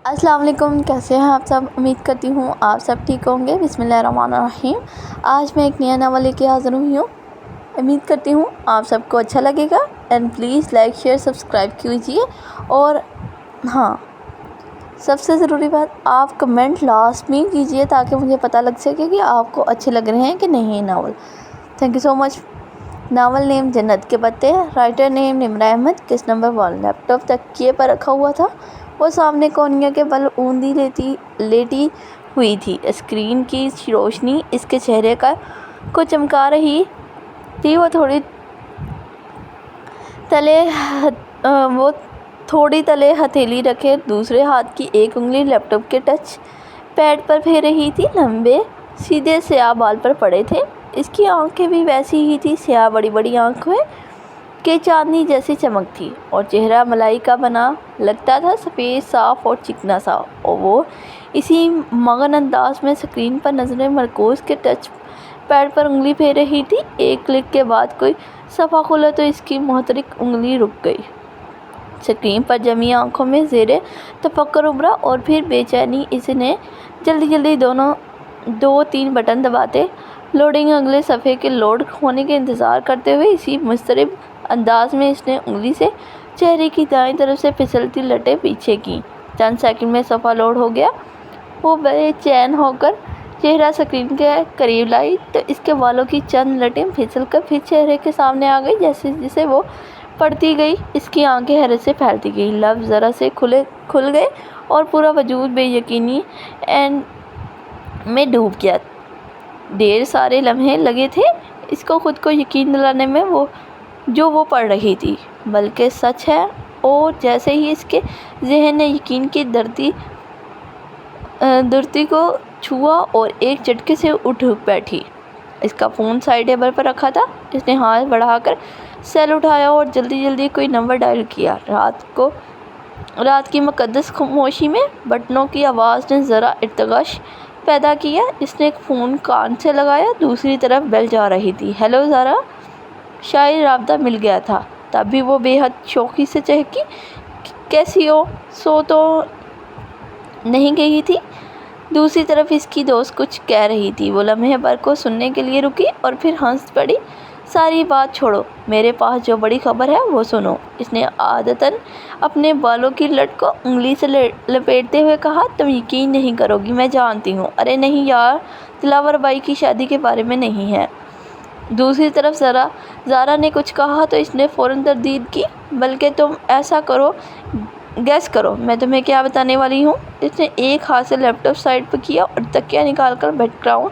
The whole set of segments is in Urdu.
السلام علیکم، کیسے ہیں آپ سب؟ امید کرتی ہوں آپ سب ٹھیک ہوں گے۔ بسم اللہ الرحمن الرحیم۔ آج میں ایک نیا ناول لے کے حاضر ہوئی ہوں۔ امید کرتی ہوں آپ سب کو اچھا لگے گا and please like share subscribe کیجیے، اور ہاں، سب سے ضروری بات، آپ کمنٹ لاسٹ میں کیجیے تاکہ مجھے پتہ لگ سکے کہ آپ کو اچھے لگ رہے ہیں کہ نہیں novel. Thank you so much. Novel name Jannat ke پتے، رائٹر نیم نمرہ احمد، کس نمبر 1۔ لیپ ٹاپ تکیے پر رکھا ہوا تھا، وہ سامنے کونیا کے بل اوندھی لیٹی ہوئی تھی۔ اسکرین کی روشنی اس کے چہرے کو چمکا رہی تھی۔ وہ تھوڑی تلے ہتھیلی رکھے دوسرے ہاتھ کی ایک انگلی لیپ ٹاپ کے ٹچ پیڈ پر پھیر رہی تھی۔ لمبے سیدھے سیاہ بال پر پڑے تھے۔ اس کی آنکھیں بھی ویسی ہی تھی، سیاہ بڑی بڑی آنکھیں کہ چاندنی جیسی چمک تھی، اور چہرہ ملائی کا بنا لگتا تھا، سفید، صاف اور چکنا سا۔ اور وہ اسی مگن انداز میں اسکرین پر نظریں مرکوز کے ٹچ پیڈ پر انگلی پھیر رہی تھی۔ ایک کلک کے بعد کوئی صفحہ کھلا تو اس کی متحرک انگلی رک گئی۔ اسکرین پر جمی آنکھوں میں زیر تفکر ابھرا، اور پھر بے چینی۔ اس نے جلدی دو تین بٹن دباتے لوڈنگ اگلے صفحے کے لوڈ ہونے کے انتظار کرتے ہوئے اسی مضطرب انداز میں اس نے انگلی سے چہرے کی دائیں طرف سے پھسلتی لٹیں پیچھے کیں۔ چند سیکنڈ میں صفحہ لوڈ ہو گیا۔ وہ بے چین ہو کر چہرہ اسکرین کے قریب لائی تو اس کے بالوں کی چند لٹیں پھسل کر پھر چہرے کے سامنے آ گئی۔ جیسے جیسے وہ پڑھتی گئی، اس کی آنکھیں حیرت سے پھیلتی گئیں، لب ذرا سے کھل گئے، اور پورا وجود بے یقینی میں ڈوب گیا۔ ڈھیر سارے لمحے لگے تھے اس کو خود کو یقین دلانے میں جو وہ پڑھ رہی تھی بلکہ سچ ہے۔ اور جیسے ہی اس کے ذہن نے یقین کی دھرتی کو چھوا اور ایک جھٹکے سے اٹھ بیٹھی۔ اس کا فون سائیڈ ٹیبل پر رکھا تھا۔ اس نے ہاتھ بڑھا کر سیل اٹھایا اور جلدی کوئی نمبر ڈائل کیا۔ رات کی مقدس خاموشی میں بٹنوں کی آواز نے ذرا ارتعاش پیدا کیا۔ اس نے فون کان سے لگایا، دوسری طرف بیل جا رہی تھی۔ ہیلو زارا۔ شاید رابطہ مل گیا تھا، تب بھی وہ بے حد شوقی سے چہکی، کیسی ہو؟ سو تو نہیں گئی تھی؟ دوسری طرف اس کی دوست کچھ کہہ رہی تھی۔ وہ لمحے بھر کو سننے کے لیے رکی اور پھر ہنس پڑی۔ ساری بات چھوڑو، میرے پاس جو بڑی خبر ہے وہ سنو، اس نے عادتاً اپنے بالوں کی لٹ کو انگلی سے لپیٹتے ہوئے کہا۔ تم یقین نہیں کرو گی، میں جانتی ہوں۔ ارے نہیں یار، دلاور بائی کی شادی کے بارے میں نہیں ہے۔ دوسری طرف زارا نے کچھ کہا تو اس نے فوراً تردید کی۔ بلکہ تم ایسا کرو، گیس کرو میں تمہیں کیا بتانے والی ہوں۔ اس نے ایک ہاتھ سے لیپ ٹاپ سائیڈ پر کیا اور تکیہ نکال کر بیک گراؤنڈ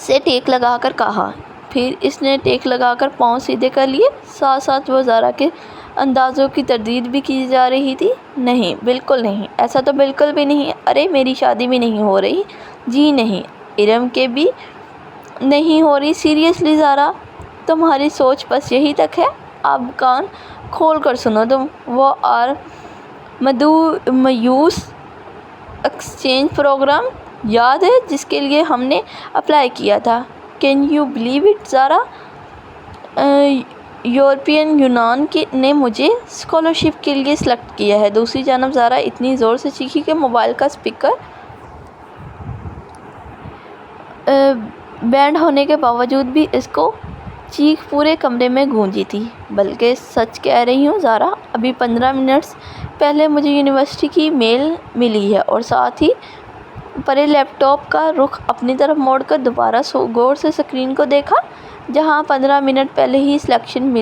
سے ٹیک لگا کر کہا۔ پھر اس نے ٹیک لگا کر پاؤں سیدھے کر لیے، ساتھ وہ زارا کے اندازوں کی تردید بھی کی جا رہی تھی۔ نہیں، بالکل نہیں، ایسا تو بالکل بھی نہیں۔ ارے میری شادی بھی نہیں ہو رہی، جی نہیں، ارم کے بھی نہیں ہو رہی۔ سیریسلی زارا، تمہاری سوچ بس یہی تک ہے؟ اب کان کھول کر سنو تم، وہ میوس ایکسچینج پروگرام یاد ہے جس کے لیے ہم نے اپلائی کیا تھا؟ Can you believe it Zara? European union نے مجھے اسکالرشپ کے لیے سلیکٹ کیا ہے۔ دوسری جانب زارا اتنی زور سے چیخی کہ موبائل کا اسپیکر بینڈ ہونے کے باوجود بھی اس کی چیخ پورے کمرے میں گونجی تھی۔ بلکہ سچ کہہ رہی ہوں زارا، ابھی 15 منٹ پہلے مجھے یونیورسٹی کی میل ملی ہے۔ اور ساتھ ہی پرے لیپ ٹاپ کا رخ اپنی طرف موڑ کر دوبارہ غور سے اسکرین کو دیکھا، جہاں 15 منٹ پہلے ہی سلیکشن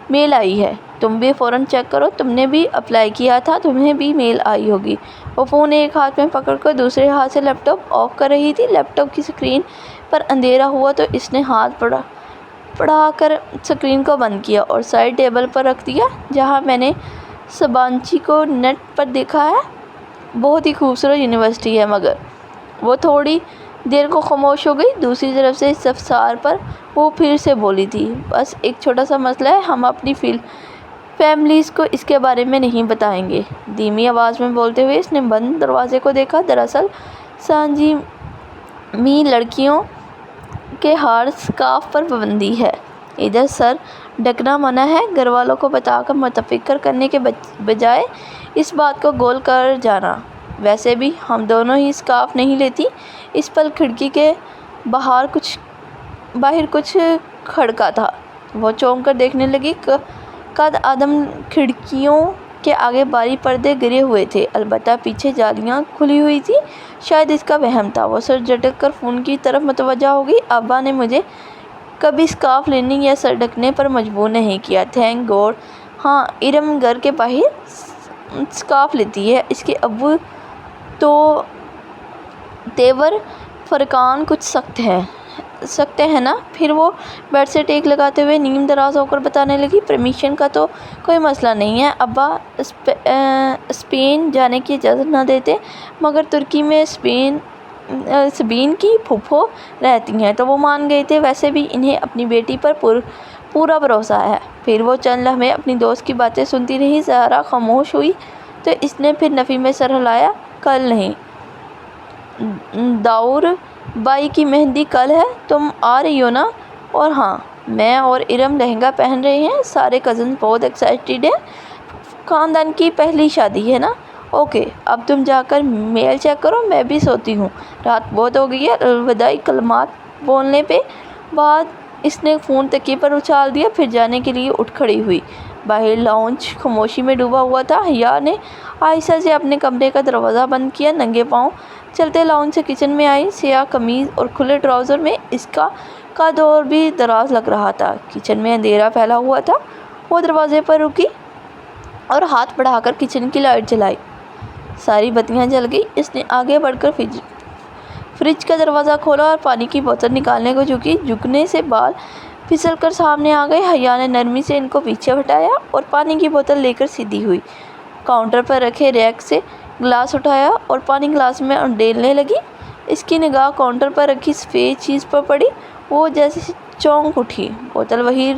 میل آئی ہے۔ تم بھی فوراً چیک کرو، تم نے بھی اپلائی کیا تھا، تمہیں بھی میل آئی ہوگی۔ وہ فون ایک ہاتھ میں پکڑ کر دوسرے ہاتھ سے لیپ ٹاپ آف کر رہی تھی۔ لیپ ٹاپ کی اسکرین پر اندھیرا ہوا تو اس نے ہاتھ بڑھا کر اسکرین کو بند کیا اور سائیڈ ٹیبل پر رکھ دیا، جہاں میں نے سبانچی کو نیٹ پر دیکھا ہے۔ بہت ہی خوبصورت یونیورسٹی ہے، مگر وہ تھوڑی دیر کو خاموش ہو گئی۔ دوسری طرف سے استفسار پر وہ پھر سے بولی تھی، بس ایک چھوٹا سا مسئلہ ہے، ہم اپنی فیملیز کو اس کے بارے میں نہیں بتائیں گے۔ دھیمی آواز میں بولتے ہوئے اس نے بند دروازے کو دیکھا۔ دراصل سانجیمی لڑکیوں کے ہار اسکارف پر پابندی ہے، ادھر سر ڈھکنا منع ہے۔ گھر والوں کو بتا کر متفکر کرنے کے بجائے اس بات کو گول کر جانا۔ ویسے بھی ہم دونوں ہی اسکارف نہیں لیتی۔ اس پل کھڑکی کے باہر کچھ کھڑکا تھا۔ وہ چونک کر دیکھنے لگی۔ قد آدم کھڑکیوں کے آگے بھاری پردے گرے ہوئے تھے، البتہ پیچھے جالیاں کھلی ہوئی تھیں۔ شاید اس کا وہم تھا۔ وہ سر جھٹک کر فون کی طرف متوجہ ہو گئی۔ ابا نے مجھے کبھی اسکارف لینے یا سر ڈھکنے پر مجبور نہیں کیا، تھینک گاڈ۔ ہاں، ارم گھر کے باہر اسکارف لیتی ہے۔ اس کے ابو تو تیور فرقان کچھ سکتے ہیں نا۔ پھر وہ بیڈ سے ٹیک لگاتے ہوئے نیم دراز ہو کر بتانے لگی، پرمیشن کا تو کوئی مسئلہ نہیں ہے۔ ابا اسپین جانے کی اجازت نہ دیتے، مگر ترکی میں سبین کی پھوپھو رہتی ہیں تو وہ مان گئے تھے۔ ویسے بھی انہیں اپنی بیٹی پر پورا بھروسہ ہے۔ پھر وہ چند لمحے اپنی دوست کی باتیں سنتی رہی۔ زہرا خاموش ہوئی تو اس نے پھر نفی میں سر ہلایا۔ کل نہیں، داؤر بائی کی مہندی کل ہے، تم آ رہی ہو نا؟ اور ہاں، میں اور ارم لہنگا پہن رہے ہیں۔ سارے کزنز بہت ایکسائٹیڈ ہیں، خاندان کی پہلی شادی ہے نا۔ اوکے، اب تم جا کر میل چیک کرو، میں بھی سوتی ہوں، رات بہت ہو گئی ہے۔ الوداعی کلمات بولنے کے بعد اس نے فون تکیے پر اچھال دیا، پھر جانے کے لیے اٹھ کھڑی ہوئی۔ باہر لاؤنج خاموشی میں ڈوبا ہوا تھا۔ حیا نے آہستہ سے اپنے کمرے کا دروازہ بند کیا، ننگے پاؤں چلتے لاؤنج سے کچن میں آئی۔ سیاہ قمیض اور کھلے ٹراؤزر میں اس کا قد اور بھی دراز لگ رہا تھا۔ کچن میں اندھیرا پھیلا ہوا تھا۔ وہ دروازے پر رکی اور ہاتھ بڑھا کر کچن کی لائٹ جلائی۔ ساری بتیاں جل گئی۔ اس نے آگے بڑھ کر فریج کا دروازہ کھولا اور پانی کی بوتل نکالنے کو جھکی۔ جھکنے سے بال پھسل کر سامنے آ گئے۔ حیا نے نرمی سے ان کو پیچھے ہٹایا اور پانی کی بوتل لے کر سیدھی ہوئی۔ کاؤنٹر پر رکھے ریک سے گلاس اٹھایا اور پانی گلاس میں انڈیلنے لگی۔ اس کی نگاہ کاؤنٹر پر رکھی سفید چیز پر پڑی۔ وہ جیسے چونک اٹھی، بوتل وہیں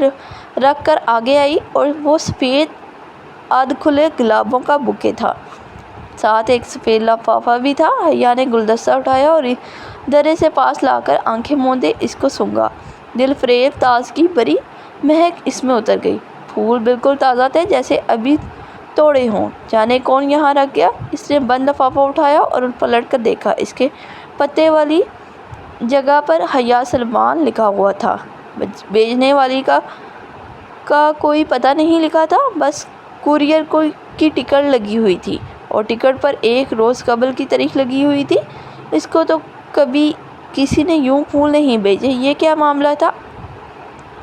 رکھ کر آگے آئی اور وہ سفید آدھ کھلے گلابوں کا بوکے تھا، ساتھ ایک سفید لفافہ بھی تھا۔ حیا نے گلدستہ اٹھایا اور درے سے پاس لا کر آنکھیں موندے اس کو سونگھا۔ دل فریب تازگی بھری مہک اس میں اتر گئی۔ پھول بالکل تازہ تھے، جیسے ابھی توڑے ہوں۔ جانے کون یہاں رکھ گیا؟ اس نے بند لفافہ اٹھایا اور پلٹ کر دیکھا۔ اس کے پتے والی جگہ پر حیا سلمان لکھا ہوا تھا۔ بھیجنے والی کا کوئی پتہ نہیں لکھا تھا، بس کوریئر کی ٹکٹ لگی ہوئی تھی اور ٹکٹ پر ایک روز قبل کی تاریخ لگی ہوئی تھی۔ اس کو تو کبھی کسی نے یوں پھول نہیں بھیجے، یہ کیا معاملہ تھا؟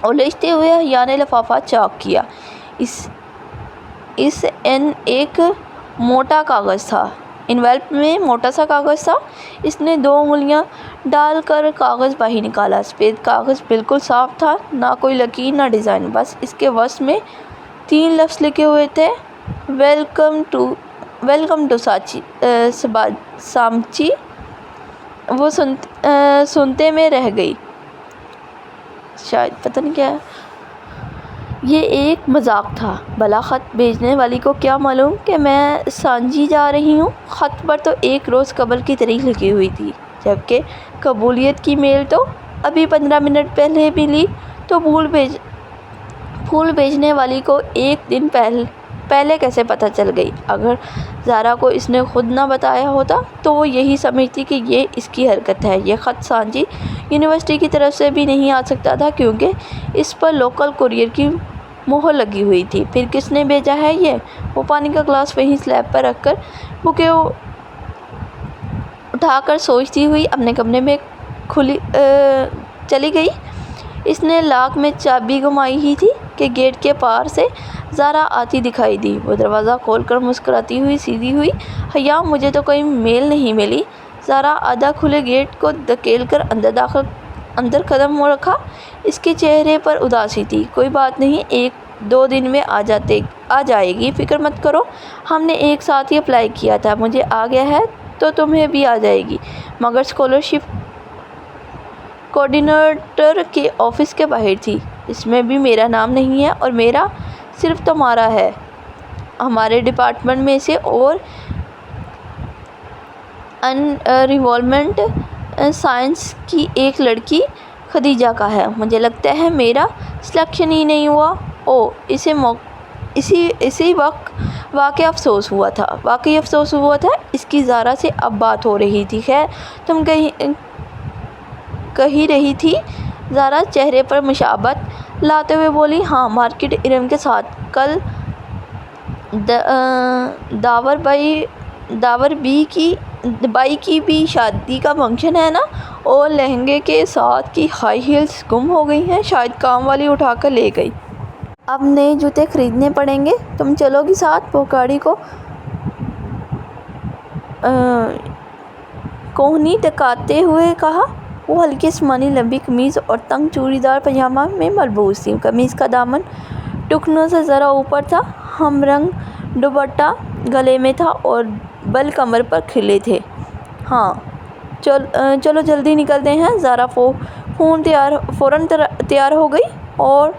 الجھتے ہوئے حیا نے لفافہ چاک کیا۔ اس ایک موٹا کاغذ تھا۔ انویلپ میں موٹا سا کاغذ تھا۔ اس نے 2 انگلیاں ڈال کر کاغذ باہر نکالا۔ سفید کاغذ بالکل صاف تھا، نہ کوئی لکیر نہ ڈیزائن، بس اس کے وسط میں 3 لفظ لکھے ہوئے تھے، ویلکم ٹو سامچی۔ وہ سنتے میں رہ گئی، شاید پتہ نہیں کیا ہے۔ یہ ایک مذاق تھا۔ بھلا خط بھیجنے والی کو کیا معلوم کہ میں سانجی جا رہی ہوں؟ خط پر تو ایک روز قبل کی تاریخ لکھی ہوئی تھی، جبکہ قبولیت کی میل تو ابھی 15 منٹ پہلے ملی۔ تو پھول بھیجنے والی کو ایک دن پہلے کیسے پتہ چل گئی؟ اگر زہرا کو اس نے خود نہ بتایا ہوتا تو وہ یہی سمجھتی کہ یہ اس کی حرکت ہے۔ یہ خط سانجی یونیورسٹی کی طرف سے بھی نہیں آ سکتا تھا، کیونکہ اس پر لوکل کوریئر کی مہر لگی ہوئی تھی۔ پھر کس نے بھیجا ہے یہ؟ وہ پانی کا گلاس وہیں سلیب پر رکھ کر بوکے اٹھا کر سوچتی ہوئی اپنے کمرے میں چلی گئی۔ اس نے لاک میں چابی گمائی ہی تھی کہ گیٹ کے پار سے زہرا آتی دکھائی دی۔ وہ دروازہ کھول کر مسکراتی ہوئی سیدھی ہوئی۔ حیا، مجھے تو کوئی میل نہیں ملی۔ زہرا آدھا کھلے گیٹ کو دھکیل کر اندر قدم رکھا۔ اس کے چہرے پر اداسی تھی۔ کوئی بات نہیں، 1-2 دن میں آ جائے گی، فکر مت کرو۔ ہم نے ایک ساتھ ہی اپلائی کیا تھا، مجھے آ گیا ہے تو تمہیں بھی آ جائے گی، مگر اسکالرشپ کوآرڈینیٹر کے آفس کے باہر تھی۔ اس میں بھی میرا نام نہیں ہے اور میرا صرف تمہارا ہے۔ ہمارے ڈپارٹمنٹ میں سے اور انوائرنمنٹ سائنس کی ایک لڑکی خدیجہ کا ہے۔ مجھے لگتا ہے میرا سلیکشن ہی نہیں ہوا۔ اوہ، اسے اسی وقت واقعی افسوس ہوا تھا اس کی زارا سے اب بات ہو رہی تھی۔ خیر تم کہی رہی تھی؟ زارا چہرے پر مشابہت لاتے ہوئے بولی۔ ہاں مارکیٹ ارم کے ساتھ کل داور بائی کی بھی شادی کا فنکشن ہے نا، اور لہنگے کے ساتھ کی ہائی ہیلز گم ہو گئی ہیں، شاید کام والی اٹھا کر لے گئی۔ اب نئے جوتے خریدنے پڑیں گے، تم چلو گی ساتھ؟ وہ گاڑی کو کوہنی ٹکاتے ہوئے کہا۔ وہ ہلکی آسمانی لمبی قمیض اور تنگ چوڑی دار پاجامہ میں ملبوس تھی۔ قمیض کا دامن ٹخنوں سے ذرا اوپر تھا، ہم رنگ دوپٹہ گلے میں تھا اور بل کمر پر کھلے تھے۔ ہاں چلو جلدی نکلتے ہیں۔ زارا فوراً تیار ہو گئی اور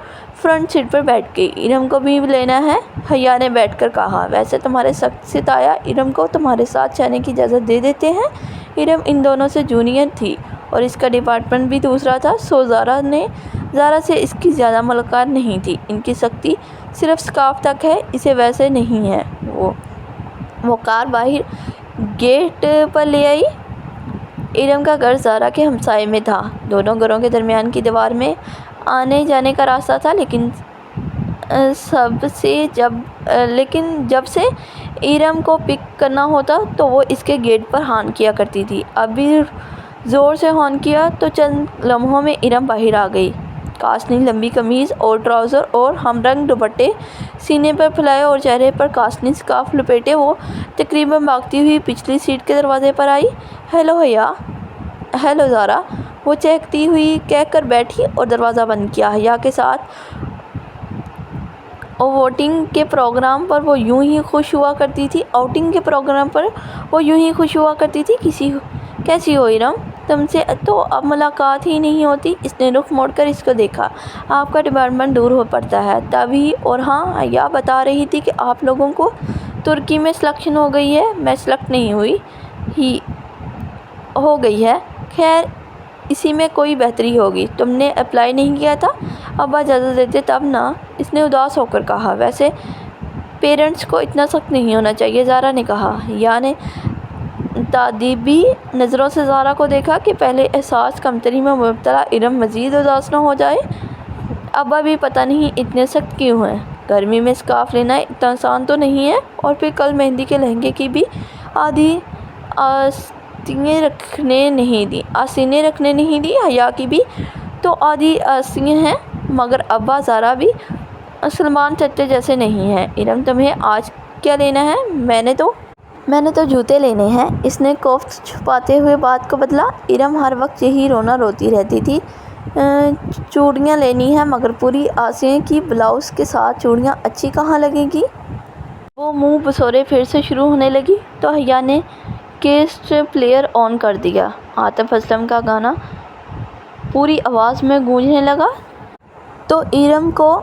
فرنٹ سیٹ پر بیٹھ گئی۔ ارم کو بھی لینا ہے، حیا نے بیٹھ کر کہا۔ ویسے تمہارے سخت ستایا ارم کو تمہارے ساتھ جانے کی اجازت دے دیتے ہیں۔ ارم ان دونوں سے جونیئر تھی اور اس کا ڈپارٹمنٹ بھی دوسرا تھا، سو زارا سے اس کی زیادہ ملاقات نہیں تھی۔ ان کی سختی صرف اسکارف تک ہے، اسے ویسے نہیں ہے۔ وہ کار باہر گیٹ پر لے آئی۔ ارم کا گھر زارا کے ہمسائے میں تھا، دونوں گھروں کے درمیان کی دیوار میں آنے جانے کا راستہ تھا، لیکن جب سے ارم کو پک کرنا ہوتا تو وہ اس کے گیٹ پر ہارن کیا کرتی تھی۔ اب بھی زور سے ہارن کیا تو چند لمحوں میں ارم باہر آ گئی۔ کاشنی لمبی قمیض اور ٹراؤزر اور ہم رنگ دوپٹے سینے پر پھیلائے اور چہرے پر کاشنی اسکارف لپیٹے وہ تقریباً بھاگتی ہوئی پچھلی سیٹ کے دروازے پر آئی۔ ہیلو حیا۔ ہیلو زارا، وہ چہکتی ہوئی کہہ کر بیٹھی اور دروازہ بند کیا۔ حیا کے ساتھ آؤٹنگ کے پروگرام پر وہ یوں ہی خوش ہوا کرتی تھی۔ کیسی ہو ارم؟ تم سے تو اب ملاقات ہی نہیں ہوتی۔ اس نے رخ موڑ کر اس کو دیکھا۔ آپ کا ڈپارٹمنٹ دور ہو پڑتا ہے تبھی۔ اور ہاں حیا بتا رہی تھی کہ آپ لوگوں کو ترکی میں سلیکشن ہو گئی ہے۔ میں سلیکٹ نہیں ہو گئی ہے۔ خیر اسی میں کوئی بہتری ہوگی۔ تم نے اپلائی نہیں کیا تھا؟ ابا اجازت دیتے تب نا، اس نے اداس ہو کر کہا۔ ویسے پیرنٹس کو اتنا سخت نہیں ہونا چاہیے، زارا نے کہا۔ حیا نے تادیبی نظروں سے زارا کو دیکھا کہ پہلے احساس کمتری میں مبتلا ارم مزید اداس نہ ہو جائے۔ ابا بھی پتہ نہیں اتنے سخت کیوں ہیں۔ گرمی میں اسکارف لینا اتنا آسان تو نہیں ہے، اور پھر کل مہندی کے لہنگے کی بھی آدھی آستینیں رکھنے نہیں دی۔ حیا کی بھی تو آدھی آستینیں ہیں، مگر ابا ذرا بھی سلمان چچا جیسے نہیں ہیں۔ ارم تمہیں آج کیا لینا ہے؟ میں نے تو جوتے لینے ہیں۔ اس نے کوفت چھپاتے ہوئے بات کو بدلا۔ ارم ہر وقت یہی روتی رہتی تھی۔ چوڑیاں لینی ہیں، مگر پوری آستین کی بلاؤز کے ساتھ چوڑیاں اچھی کہاں لگیں گی؟ وہ منہ بسورے پھر سے شروع ہونے لگی تو حیا نے کیسٹ پلیئر آن کر دیا۔ عاطف اسلم کا گانا پوری آواز میں گونجنے لگا تو ارم کو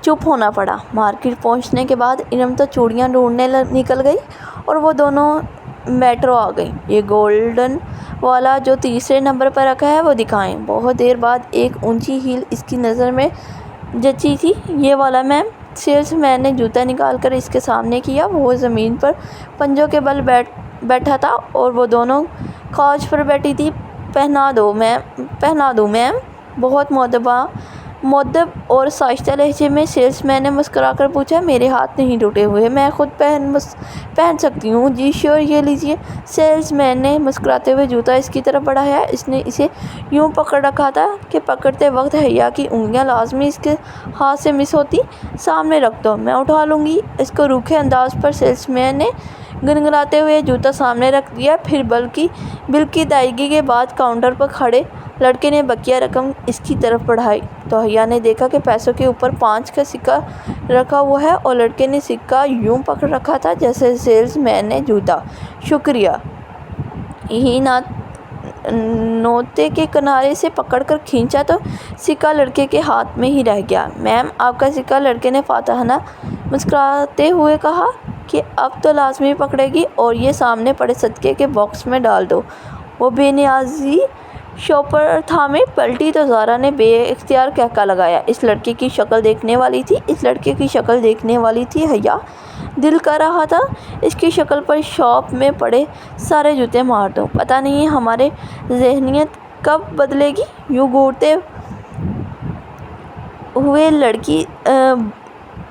چپ ہونا پڑا۔ مارکیٹ پہنچنے کے بعد ارم تو چوڑیاں ڈھونڈنے نکل گئی اور وہ دونوں میٹرو آ گئیں۔ یہ گولڈن والا جو تیسرے نمبر پر رکھا ہے وہ دکھائیں۔ بہت دیر بعد ایک اونچی ہیل اس کی نظر میں جچی تھی۔ یہ والا میم۔ سیلس مین نے جوتا نکال کر اس کے سامنے کیا۔ وہ زمین پر پنجوں کے بل بیٹھا تھا اور وہ دونوں کاؤچ پر بیٹھی تھی۔ پہنا دو میم۔ بہت مؤدب اور سائستہ لہجے میں سیلس مین نے مسکرا کر پوچھا۔ میرے ہاتھ نہیں ٹوٹے ہوئے، میں خود پہن سکتی ہوں۔ جی شیور، یہ لیجیے۔ سیلس مین نے مسکراتے ہوئے جوتا اس کی طرف بڑھایا۔ اس نے اسے یوں پکڑ رکھا تھا کہ پکڑتے وقت حیا کی انگلیاں لازمی اس کے ہاتھ سے مس ہوتی۔ سامنے رکھ دو، میں اٹھا لوں گی۔ اس کو روکھے انداز پر سیلس مین نے گنگناتے ہوئے جوتا سامنے رکھ دیا۔ پھر بل کی ادائیگی کے بعد کاؤنٹر پر کھڑے لڑکے نے بقیہ رقم اس کی طرف بڑھائی تو حیا نے دیکھا کہ پیسوں کے اوپر 5 کا سکہ رکھا ہوا ہے اور لڑکے نے سکہ یوں پکڑ رکھا تھا جیسے سیلس مین نے جوتا۔ شکریہ۔ ہی نوتے کے کنارے سے پکڑ کر کھینچا تو سکہ لڑکے کے ہاتھ میں ہی رہ گیا۔ میم، آپ کا سکہ، لڑکے نے فاتحانہ مسکراتے ہوئے کہا کہ اب تو لازمی پکڑے گی اور یہ سامنے پڑے صدقے کے باکس میں ڈال دو۔ وہ بے نیازی شوپر تھامے پلٹی تو زارا نے بے اختیار کہکا لگایا۔ اس لڑکے کی شکل دیکھنے والی تھی حیا۔ دل کر رہا تھا اس کی شکل پر شاپ میں پڑے سارے جوتے مار دوں۔ پتہ نہیں ہماری ذہنیت کب بدلے گی۔ یوں گھورتے ہوئے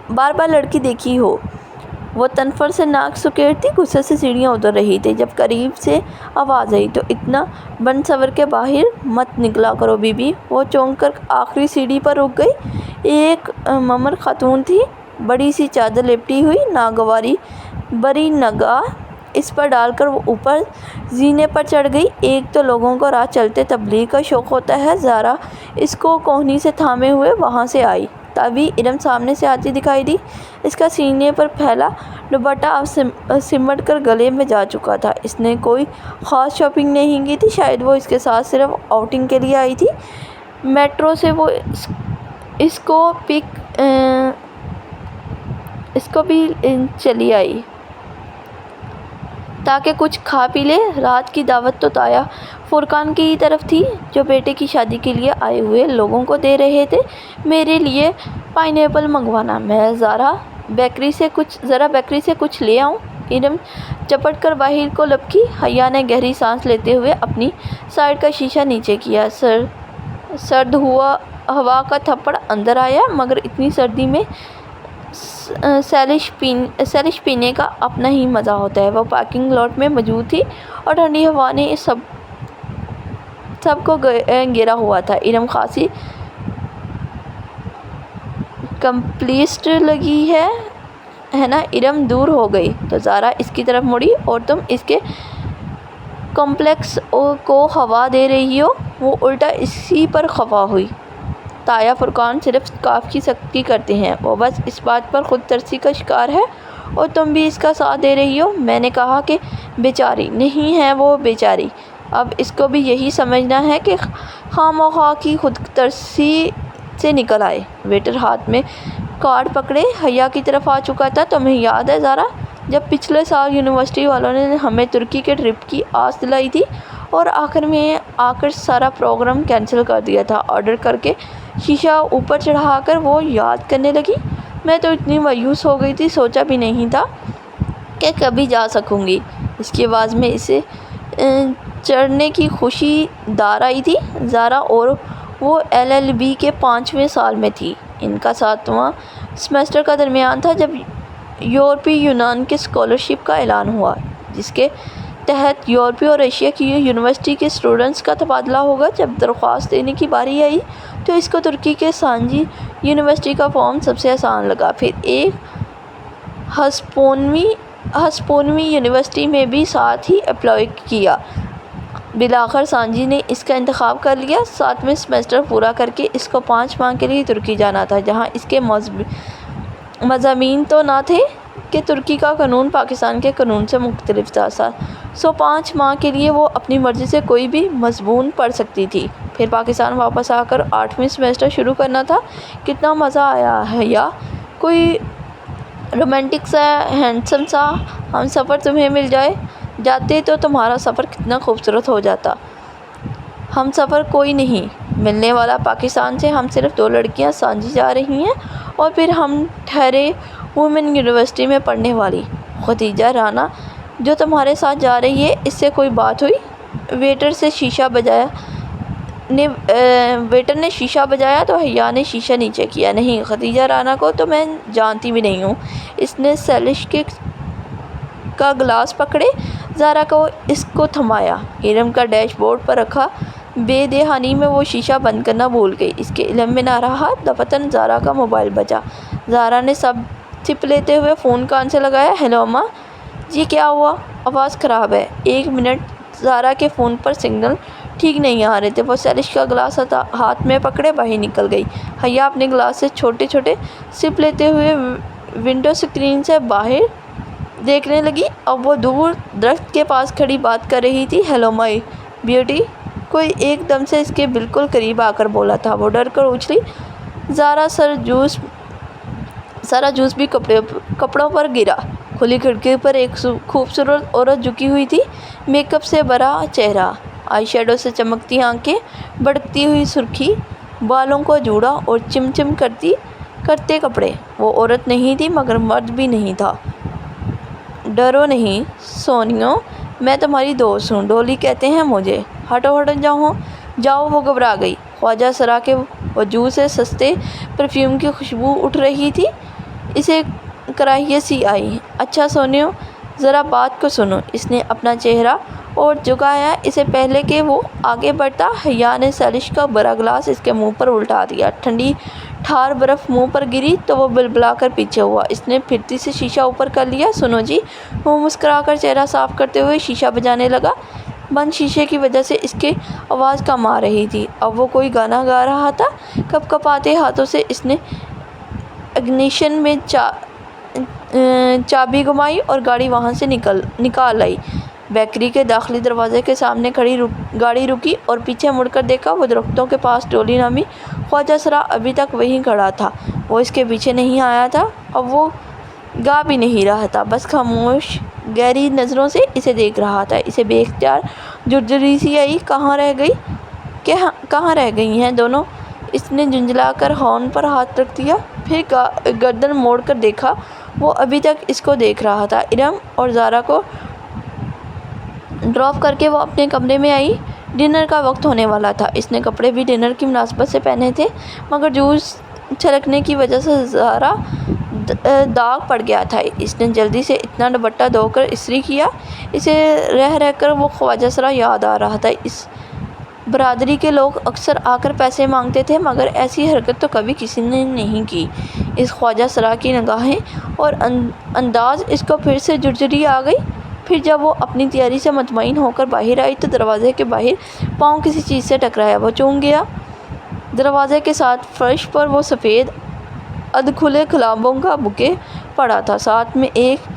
بار بار لڑکی دیکھی ہو۔ وہ تنفر سے ناک سکیڑتی غصے سے سیڑھیاں اتر رہی تھی جب قریب سے آواز آئی، تو اتنا بن سور کے باہر مت نکلا کرو بی بی۔ وہ چونک کر آخری سیڑھی پر رک گئی۔ ایک ممر خاتون تھی، بڑی سی چادر لپٹی ہوئی، ناگواری بری نگاہ اس پر ڈال کر وہ اوپر زینے پر چڑھ گئی۔ ایک تو لوگوں کو راہ چلتے تبلیغ کا شوق ہوتا ہے۔ زارا اس کو کوہنی سے تھامے ہوئے وہاں سے آئی۔ تبھی ارم سامنے سے آتی دکھائی دی۔ اس کا سینے پر پھیلا دوپٹہ اب سمٹ کر گلے میں جا چکا تھا۔ اس نے کوئی خاص شاپنگ نہیں کی تھی، شاید وہ اس کے ساتھ صرف آؤٹنگ کے لیے آئی تھی۔ میٹرو سے وہ اس کو بھی چلی آئی تاکہ کچھ کھا پی لے۔ رات کی دعوت تو تایا فرقان کی ہی طرف تھی جو بیٹے کی شادی کے لیے آئے ہوئے لوگوں کو دے رہے تھے۔ میرے لیے پائن ایپل منگوانا، میں ذرا بیکری سے کچھ لے آؤں۔ ارم چپٹ کر باہر کو لپکی۔ حیا نے گہری سانس لیتے ہوئے اپنی سائیڈ کا شیشہ نیچے کیا۔ سرد ہوا کا تھپڑ اندر آیا، مگر اتنی سردی میں سیلش پینے کا اپنا ہی مزہ ہوتا ہے۔ وہ پارکنگ لاٹ میں موجود تھی اور ٹھنڈی ہوا نے سب کو گھیرا ہوا تھا۔ ارم خاصی کمپلیسڈ لگی ہے نا؟ ارم دور ہو گئی تو زارا اس کی طرف مڑی۔ اور تم اس کے کمپلیکس کو ہوا دے رہی ہو؟ وہ الٹا اسی پر خفا ہوئی۔ تایا فرقان صرف کاف کی سختی کرتے ہیں، وہ بس اس بات پر خود ترسی کا شکار ہے اور تم بھی اس کا ساتھ دے رہی ہو۔ میں نے کہا کہ بیچاری نہیں ہے وہ بیچاری، اب اس کو بھی یہی سمجھنا ہے کہ خواہ مخواہ کی خود ترسی سے نکل آئے۔ ویٹر ہاتھ میں کارڈ پکڑے حیا کی طرف آ چکا تھا۔ تمہیں یاد ہے زارا، جب پچھلے سال یونیورسٹی والوں نے ہمیں ترکی کے ٹرپ کی آس دلائی تھی اور آخر میں آ کر سارا پروگرام کینسل کر دیا تھا؟ آرڈر کر کے شیشہ اوپر چڑھا کر وہ یاد کرنے لگی۔ میں تو اتنی مایوس ہو گئی تھی، سوچا بھی نہیں تھا کہ کبھی جا سکوں گی۔ اس کی آواز میں اسے چڑھنے کی خوشی دار آئی تھی۔ زارا اور وہ LLB کے 5ویں سال میں تھی۔ ان کا 7واں سیمسٹر کا درمیان تھا جب یورپی یونان کے اسکالرشپ کا اعلان ہوا، جس کے تحت یورپی اور ایشیا کی یونیورسٹی کے اسٹوڈنٹس کا تبادلہ ہوگا۔ جب درخواست دینے کی باری آئی تو اس کو ترکی کے سانجی یونیورسٹی کا فارم سب سے آسان لگا، پھر ایک ہسپونوی یونیورسٹی میں بھی ساتھ ہی اپلائی کیا۔ بالآخر سانجی نے اس کا انتخاب کر لیا۔ 7واں سیمسٹر پورا کر کے اس کو 5 ماہ کے لیے ترکی جانا تھا، جہاں اس کے مضامین تو نہ تھے کہ ترکی کا قانون پاکستان کے قانون سے مختلف تھا، 5 ماہ کے لیے وہ اپنی مرضی سے کوئی بھی مضمون پڑھ سکتی تھی، پھر پاکستان واپس آ کر 8واں سیمسٹر شروع کرنا تھا۔ کتنا مزہ آیا ہے یا کوئی رومانٹک سا ہینڈسم سا ہم سفر تمہیں مل جاتے تو تمہارا سفر کتنا خوبصورت ہو جاتا۔ ہم سفر کوئی نہیں ملنے والا پاکستان سے، ہم صرف 2 لڑکیاں سانجی جا رہی ہیں اور پھر ہم ٹھہرے وومن یونیورسٹی میں پڑھنے والی ختیجہ رانا جو تمہارے ساتھ جا رہی ہے، اس سے کوئی بات ہوئی؟ ویٹر نے شیشہ بجایا تو حیا نے شیشہ نیچے کیا۔ نہیں، ختیجہ رانا کو تو میں جانتی بھی نہیں ہوں۔ اس نے سیلش کا گلاس پکڑے زارا کو اس کو تھمایا، ارم کا ڈیش بورڈ پر رکھا۔ بے دہانی میں وہ شیشہ بند کرنا بھول گئی، اس کے علم میں نہ رہا۔ دفتن زارا کا موبائل بجا۔ زارا نے سپ لیتے ہوئے فون کان سے لگایا۔ ہیلو اماں جی، کیا ہوا؟ آواز خراب ہے۔ 1 منٹ۔ زارا کے فون پر سگنل ٹھیک نہیں آ رہے تھے۔ وہ سیلش کا گلاس ہاتھ میں پکڑے باہر نکل گئی۔ حیا اپنے گلاس سے چھوٹے چھوٹے سپ لیتے ہوئے ونڈو اسکرین سے باہر دیکھنے لگی۔ اب وہ دور درخت کے پاس کھڑی بات کر رہی تھی۔ ہیلو مائی بیوٹی، کوئی ایک دم سے اس کے بالکل قریب آ کر بولا تھا۔ وہ ڈر کر اچھلی۔ سارا جوس بھی کپڑوں پر گرا۔ کھلی کھڑکی پر ایک خوبصورت عورت جھکی ہوئی تھی، میک اپ سے بھرا چہرہ، آئی شیڈو سے چمکتی آنکھیں، بڑکتی ہوئی سرخی بالوں کو جوڑا اور چمچم کرتے کپڑے۔ وہ عورت نہیں تھی مگر مرد بھی نہیں تھا۔ ڈرو نہیں سونیو، میں تمہاری دوست ہوں، ڈولی کہتے ہیں مجھے۔ ہٹو جاؤ، وہ گھبرا گئی۔ خواجہ سرا کے وجود سے سستے پرفیوم کی خوشبو اٹھ رہی تھی۔ اسے کراہیت سی آئی۔ اچھا سونیو، ذرا بات کو سنو۔ اس نے اپنا چہرہ اور جھکایا۔ اس سے پہلے کہ وہ آگے بڑھتا، حیا نے سیلش کا بڑا گلاس اس کے منہ پر الٹا دیا۔ ٹھنڈی ٹھار برف منہ پر گری تو وہ بلبلا کر پیچھے ہوا۔ اس نے پھرتی سے شیشہ اوپر کر لیا۔ سنو جی، وہ مسکرا کر چہرہ صاف کرتے ہوئے شیشہ بجانے لگا۔ بند شیشے کی وجہ سے اس کی آواز کم آ رہی تھی۔ اب وہ کوئی گانا گا رہا تھا۔ کپ کپاتے ہاتھوں سے اس نے اگنیشن میں چابی گھمائی اور گاڑی وہاں سے نکال لائی۔ بیکری کے داخلی دروازے کے سامنے کھڑی گاڑی رکی اور پیچھے مڑ کر دیکھا۔ وہ درختوں کے پاس ڈولی نامی خواجہ سرا ابھی تک وہیں کھڑا تھا۔ وہ اس کے پیچھے نہیں آیا تھا۔ اب وہ گا بھی نہیں رہا تھا، بس خاموش گہری نظروں سے اسے دیکھ رہا تھا۔ اسے بے اختیار جھرجھری سی آئی۔ کہاں رہ گئی ہیں دونوں؟ اس نے جھنجھلا کر ہارن پر ہاتھ رکھ دیا، پھر گردن موڑ کر دیکھا۔ وہ ابھی تک اس کو دیکھ رہا تھا۔ ارم اور زارا کو ڈراپ کر کے وہ اپنے کمرے میں آئی۔ ڈنر کا وقت ہونے والا تھا۔ اس نے کپڑے بھی ڈنر کی مناسبت سے پہنے تھے، مگر جوس چھلکنے کی وجہ سے ذرا داغ پڑ گیا تھا۔ اس نے جلدی سے اتنا دوپٹہ دھو کر استری کیا۔ اسے رہ کر وہ خواجہ سرا یاد آ رہا تھا۔ اس برادری کے لوگ اکثر آ کر پیسے مانگتے تھے، مگر ایسی حرکت تو کبھی کسی نے نہیں کی۔ اس خواجہ سرا کی نگاہیں اور انداز اس کو پھر سے جھرجھری آ گئی۔ پھر جب وہ اپنی تیاری سے مطمئن ہو کر باہر آئی تو دروازے کے باہر پاؤں کسی چیز سے ٹکرایا۔ وہ چونک گیا۔ دروازے کے ساتھ فرش پر وہ سفید ادھ کھلے گلابوں کا بوکے پڑا تھا، ساتھ میں ایک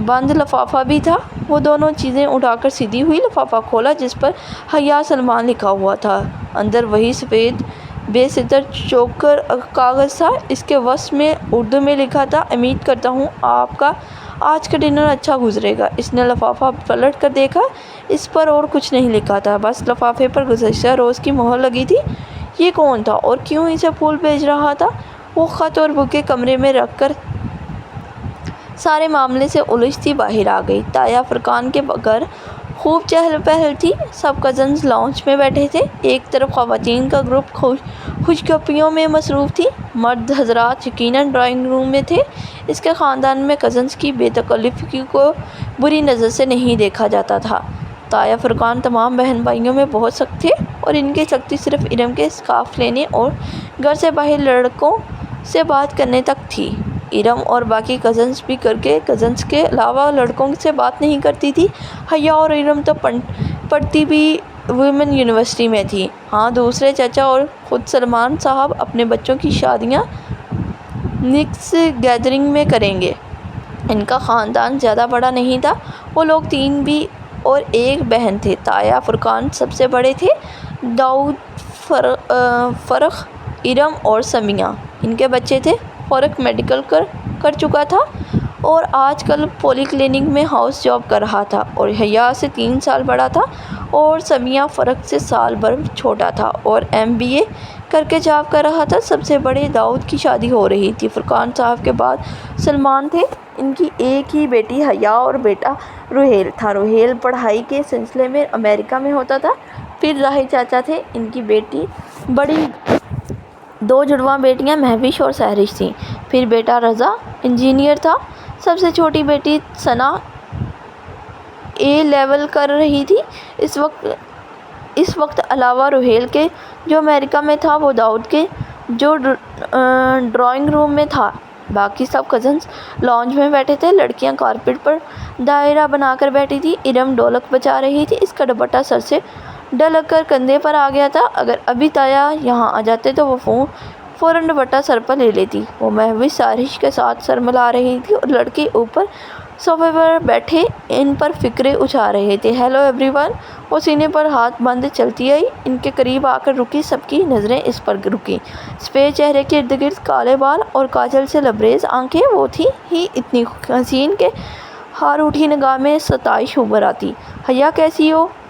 بند لفافہ بھی تھا۔ وہ دونوں چیزیں اٹھا کر سیدھی ہوئی۔ لفافہ کھولا جس پر حیا سلمان لکھا ہوا تھا۔ اندر وہی سفید بے ستر چوکر کاغذ تھا۔ اس کے وسط میں اردو میں لکھا تھا، امید کرتا ہوں آپ کا آج کا ڈنر اچھا گزرے گا۔ اس نے لفافہ پلٹ کر دیکھا۔ اس پر اور کچھ نہیں لکھا تھا، بس لفافے پر گزشتہ روز کی مہر لگی تھی۔ یہ کون تھا اور کیوں اسے پھول بھیج رہا تھا؟ وہ خط اور بوکے کمرے میں رکھ کر سارے معاملے سے الجھتی باہر آ گئی۔ تایا فرقان کے گھر خوب چہل پہل تھی۔ سب کزنز لاؤنج میں بیٹھے تھے۔ ایک طرف خواتین کا گروپ خوش گپیوں میں مصروف تھی، مرد حضرات یقیناً ڈرائنگ روم میں تھے۔ اس کے خاندان میں کزنز کی بے تکلفی کو بری نظر سے نہیں دیکھا جاتا تھا۔ تایا فرقان تمام بہن بھائیوں میں بہت سخت تھے اور ان کی سختی صرف ارم کے اسکارف لینے اور گھر سے باہر لڑکوں سے بات کرنے تک تھی۔ ارم اور باقی کزنز بھی گھر کے کزنز کے علاوہ لڑکوں سے بات نہیں کرتی تھی۔ حیا اور ارم تو پڑھتی بھی ویمن یونیورسٹی میں تھی۔ ہاں، دوسرے چچا اور خود سلمان صاحب اپنے بچوں کی شادیاں نیکسٹ گیدرنگ میں کریں گے۔ ان کا خاندان زیادہ بڑا نہیں تھا۔ وہ لوگ 3 بھی اور 1 بہن تھے۔ تایا فرقان سب سے بڑے تھے۔ داؤد، فرخ، ارم اور سمیہ ان کے بچے تھے۔ فرخ میڈیکل کر چکا تھا اور آج کل پولی کلینک میں ہاؤس جاب کر رہا تھا اور حیا سے 3 سال بڑا تھا، اور سمیہ فرخ سے سال بھر چھوٹا تھا اور MBA کر کے جاب کر رہا تھا۔ سب سے بڑے داؤد کی شادی ہو رہی تھی۔ فرقان صاحب کے بعد سلمان تھے۔ ان کی ایک ہی بیٹی حیا اور بیٹا روہیل تھا۔ روہیل پڑھائی کے سلسلے میں امریکہ میں ہوتا تھا۔ پھر راہی چاچا تھے۔ ان کی بڑی 2 جڑواں بیٹیاں مہوش اور سہرش تھیں۔ پھر بیٹا رضا انجینئر تھا۔ سب سے چھوٹی بیٹی ثنا A لیول کر رہی تھی اس وقت۔ علاوہ روہیل کے جو امریکہ میں تھا، وہ داؤد کے جو ڈرائنگ روم میں تھا۔ باقی سب کزنز لاؤنج میں بیٹھے تھے۔ لڑکیاں کارپیٹ پر دائرہ بنا کر بیٹھی تھیں۔ ارم ڈھولک بجا رہی تھی۔ اس کا دوپٹہ سر سے ڈھلک کر کندھے پر آ گیا تھا۔ اگر ابھی تایا یہاں آ جاتے تو وہ فوراً دوپٹہ سر پر لے لیتی۔ وہ مہوش سہرش کے ساتھ سر ملا رہی تھی اور لڑکے اوپر صوفے پر بیٹھے ان پر فکرے اچھا رہے تھے۔ ہیلو ایوری ون، وہ سینے پر ہاتھ باندھے چلتی آئی، ان کے قریب آ کر رکی۔ سب کی نظریں اس پر رکی۔ سفید چہرے کے ارد گرد کالے بال اور کاجل سے لبریز آنکھیں۔ وہ تھی ہی اتنی حسین کہ ہار اٹھی نگاہ میں ستائش ابھر آتی۔ حیا کیسی ہو؟